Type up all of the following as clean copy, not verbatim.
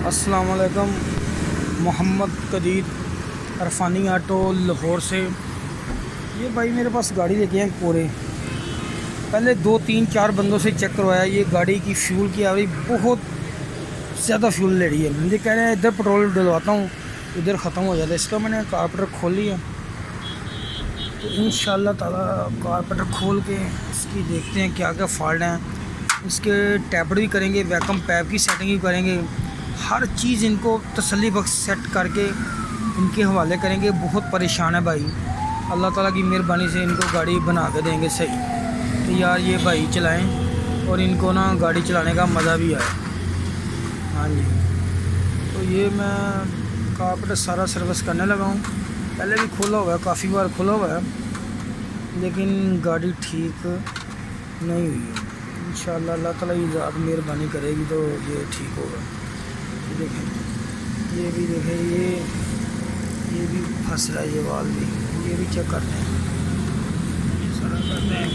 अस्सलाम वालेकुम। मोहम्मद कदीर अरफानी ऑटो लाहौर से। ये भाई मेरे पास गाड़ी लेके हैं कोरे। पहले 2 3 4 बंदों से चेक करवाया। ये गाड़ी की फ्यूल की एवरेज बहुत ज़्यादा फ्यूल ले रही है। मुझे कह रहे हैं इधर पेट्रोल डलवाता हूँ, इधर ख़त्म हो जाता है। इसका मैंने कारपेटर खोल लिया, तो इंशाल्लाह ताला कारपेटर खोल के इसकी देखते हैं क्या क्या फॉल्ट हैं। इसके टैपर भी करेंगे, वैक्यूम पैप की सेटिंग भी करेंगे, हर चीज़ इनको तसल्ली बख्श सेट करके इनके हवाले करेंगे। बहुत परेशान है भाई, अल्लाह ताला की मेहरबानी से इनको गाड़ी बना के देंगे सही। तो यार ये भाई चलाएं और इनको ना गाड़ी चलाने का मज़ा भी आए। हाँ जी, तो ये मैं कारपेटर सारा सर्विस करने लगा हूँ। पहले भी खोला हुआ है, काफ़ी बार खोला हुआ है, लेकिन गाड़ी ठीक नहीं हुई है। इंशाअल्लाह अल्लाह ताला की ज़ात मेहरबानी करेगी तो ये ठीक होगा। ये देखें, ये भी देखें, ये भी फंस रहा है, ये वाल भी, ये भी चेक करते हैं, सारा करते हैं।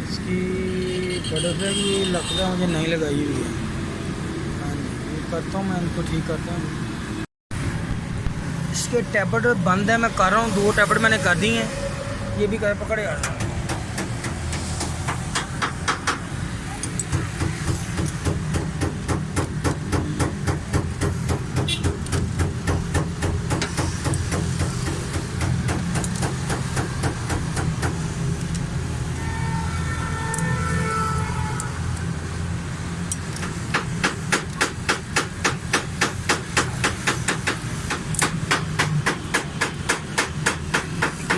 इसकी कड़क है कि लगता है मुझे नहीं लगाई हुई है। हाँ जी, ये करता हूँ मैं, इनको ठीक करता हूँ। इसके टैबलेट बंद है, मैं कर रहा हूँ, 2 टैबलेट मैंने कर दी हैं। ये भी कर पकड़े आ रहा है।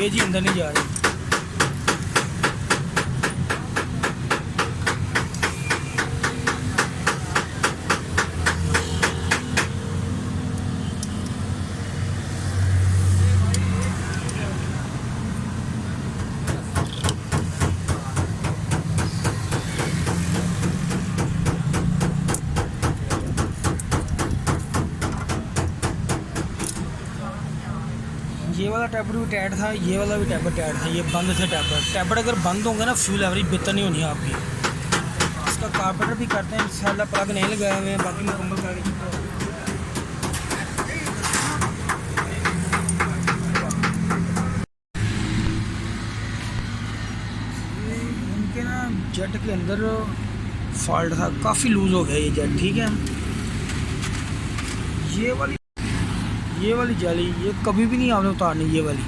ये जी अंदर नहीं जा रही। ये वाला टैबलेट भी टाइट था, ये वाला भी टैबलेट टाइट था। ये बंद थे टैबलेट अगर बंद होंगे ना फ्यूल एवरेज बेहतर नहीं होनी आपकी। इसका कारपेटर भी करते हैं इंशाल्लाह, प्लग नहीं लगाए हुए हैं, बाकी मुकम्मल करके। इनके ना जेट के अंदर फॉल्ट था, काफ़ी लूज़ हो गया ये जेट। ठीक है, ये वाली जाली ये कभी भी नहीं आपने उतारनी। ये वाली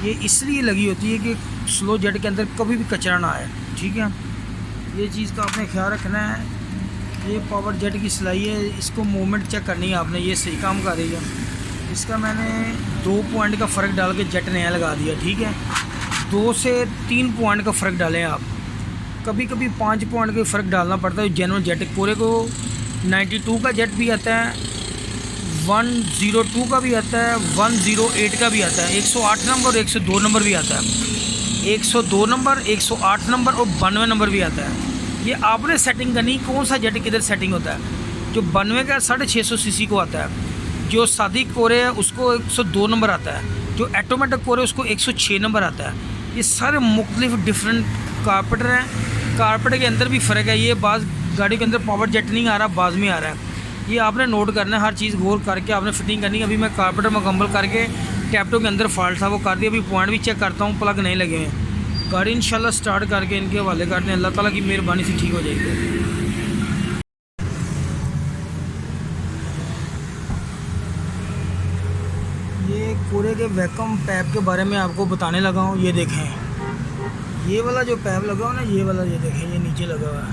ये इसलिए लगी होती है कि स्लो जेट के अंदर कभी भी कचरा ना आए। ठीक है, ये चीज़ का आपने ख्याल रखना है। ये पावर जेट की सिलाई है, इसको मूवमेंट चेक करनी है आपने, ये सही काम कर रही है। इसका मैंने 2 पॉइंट का फ़र्क डाल के जेट नया लगा दिया। ठीक है, 2 से 3 पॉइंट का फ़र्क डालें आप, कभी कभी 5 पॉइंट का फ़र्क डालना पड़ता है। जेनुइन जेट पूरे को 92 का जेट भी आता है, 102 का भी आता है, 108 का भी आता है, 108 नंबर और 102 नंबर भी आता है। 102 नंबर, 108 नंबर और 92 नंबर भी आता है। ये आपने सेटिंग करनी कौन सा जेट किधर सेटिंग होता है। जो 92 का 650 सीसी को आता है, जो सादी कोरे है उसको 102 नंबर आता है, जो ऑटोमेटिक कोरे उसको 106 नंबर आता है। ये सारे मुख्तलिफ डिफरेंट कारपेटर हैं। कारपेटर के अंदर भी फ़र्क है। ये बाज़ गाड़ी के अंदर पावर जेट नहीं आ रहा, बाज़ में आ रहा है। ये आपने नोट करना है, हर चीज़ गौर करके आपने फिटिंग करनी है। अभी मैं कारपेटर मुकम्मल करके टैपटो के अंदर फॉल्ट था वो कर दिया। अभी पॉइंट भी चेक करता हूँ, प्लग नहीं लगे हैं। गाड़ी इंशाल्लाह स्टार्ट करके इनके हवाले करते हैं, अल्लाह ताला की मेहरबानी से ठीक हो जाएगी। ये कोरे के वैक्यूम पैप के बारे में आपको बताने लगा हूँ। ये देखें, ये वाला जो पैप लगा हुआ ना, ये वाला, ये देखें, ये नीचे लगा हुआ है,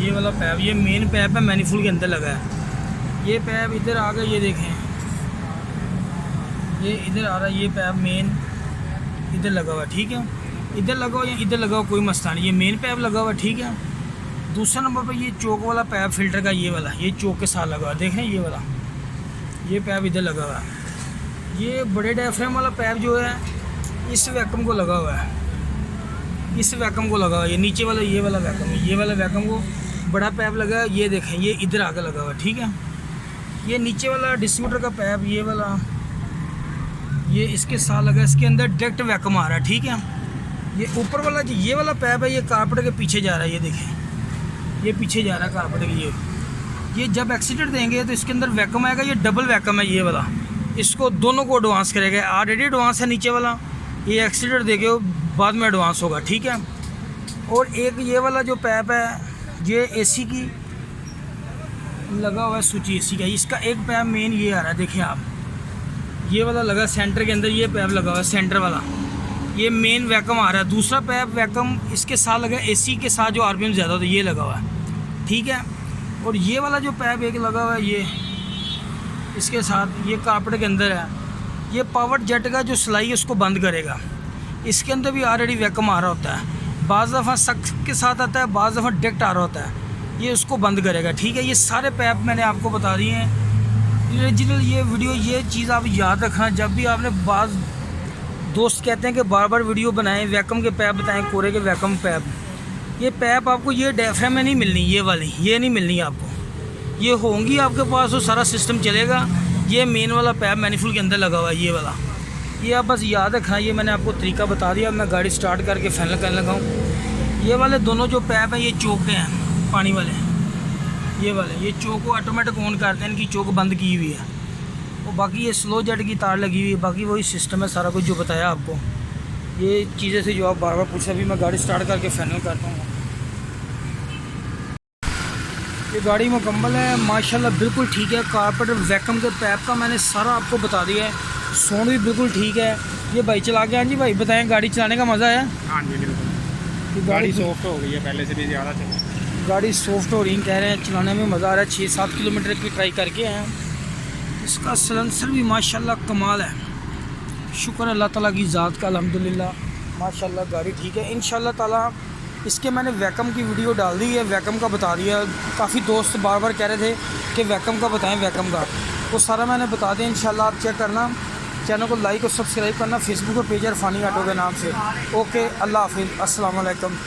ये वाला पैप, ये मेन पैप है, मैनिफोल्ड के अंदर लगा है। ये पैप इधर आ गया, ये देखें, ये इधर आ रहा है। ये पैप मेन इधर लगा हुआ। ठीक है, इधर लगा हुआ या इधर लगा हुआ कोई मसला नहीं, ये मेन पैप लगा हुआ। ठीक है, दूसरा नंबर पर ये चौक वाला पैप फिल्टर का, ये वाला, ये चौक के साथ लगा हुआ। देखें ये वाला, ये पैप इधर लगा हुआ है। ये बड़े डायफ्राम वाला पैप जो है इस वैक्यूम को लगा हुआ है, इस वैक्यूम को लगा हुआ है। ये नीचे वाला, ये वाला वैक्यूम, ये वाला वैक्यूम को बड़ा पैप लगा है। ये देखें, ये इधर आकर लगा हुआ है। ठीक है, ये नीचे वाला डिस्ट्रीब्यूटर का पैप, ये वाला, ये इसके साथ लगा, इसके अंदर डायरेक्ट वैक्यूम आ रहा है, ठीक है। ये ऊपर वाला जो ये वाला पैप है ये कारपेट के पीछे जा रहा है, ये देखें ये पीछे जा रहा है कारपेट के। ये जब एक्सीटर देंगे तो इसके अंदर वैक्यूम आएगा, ये डबल वैक्यूम है ये वाला, इसको दोनों को एडवांस करेगा। ऑलरेडी एडवांस है नीचे वाला, ये एक्सीटर देंगे बाद में एडवांस होगा, ठीक है। और एक ये वाला जो पैप है ये एसी की लगा हुआ है, स्विच एसी का। इसका एक पैप मेन ये आ रहा है, देखिए आप, ये वाला लगा सेंटर के अंदर, ये पैप लगा हुआ है सेंटर वाला, ये मेन वैक्यूम आ रहा है। दूसरा पैप वैक्यूम इसके साथ लगा एसी के साथ, जो आरपीएम ज़्यादा होता है ये लगा हुआ है, ठीक है। और ये वाला जो पैप एक लगा हुआ है ये इसके साथ, ये कारपेट के अंदर है, ये पावर जेट का जो सिलाई है उसको बंद करेगा। इसके अंदर भी ऑलरेडी वैक्यूम आ रहा होता है, बाज़ दफ़ा सख्त के साथ आता है, बाज़ दफ़ा डायरेक्ट आ रहा होता है, ये उसको बंद करेगा, ठीक है। ये सारे पैप मैंने आपको बता दिए हैं ओरिजिनल। ये वीडियो ये चीज़ आप याद रखना, जब भी आपने बाज़ दोस्त कहते हैं कि बार बार वीडियो बनाएं, वैक्यूम के पैप बताएं, कोरे के वैक्यूम पैप, ये पैप आपको ये डायफ्राम में नहीं मिलनी, ये वाली ये नहीं मिलनी आपको, ये होंगी आपके पास तो सारा सिस्टम चलेगा। ये मेन वाला पैप मैनिफोल्ड के अंदर लगा हुआ है ये वाला, ये आप बस याद रखना। ये मैंने आपको तरीका बता दिया, मैं गाड़ी स्टार्ट करके फाइनल करने लगा हूँ। ये वाले दोनों जो पैप हैं ये चौक के हैं, पानी वाले, ये वाले, ये चौक को ऑटोमेटिक ऑन करते हैं, इनकी चौक बंद की हुई है। और बाकी ये स्लो जेट की तार लगी हुई है, बाकी वही सिस्टम है सारा कुछ जो बताया आपको। ये चीज़ें से जो आप बार बार पूछे, अभी मैं गाड़ी स्टार्ट करके फाइनल करता हूँ। ये गाड़ी मुकम्मल है माशाल्लाह, बिल्कुल ठीक है। कारपेट वैक्यूम के पैप का मैंने सारा आपको बता दिया है, साउंड भी बिल्कुल ठीक है। ये भाई चला के, हाँ जी भाई बताएं, गाड़ी चलाने का मज़ा है? हाँ जी बिल्कुल, गाड़ी सॉफ्ट हो गई है, पहले से भी ज़्यादा चली। गाड़ी सॉफ्ट हो रही कह रहे हैं, चलाने में मज़ा आ रहा है। 6-7 किलोमीटर की ट्राई करके हैं। इसका सलेंसर भी माशाल्लाह कमाल है, शुक्र अल्लाह ताला की ज़ात का, अल्हम्दुलिल्लाह माशाल्लाह गाड़ी ठीक है। इंशाल्लाह ताला इसके मैंने वैक्यूम की वीडियो डाल दी है, वैक्यूम का बता दिया। काफ़ी दोस्त बार बार कह रहे थे कि वैक्यूम का बताएं, वैक्यूम का, वो सारा मैंने बता दिया। इंशाल्लाह आप चेक करना, चैनल को लाइक और सब्सक्राइब करना, फेसबुक और पेज इरफानी ऑटो के नाम से। ओके, अल्लाह हाफिज़, अस्सलाम वालेकुम।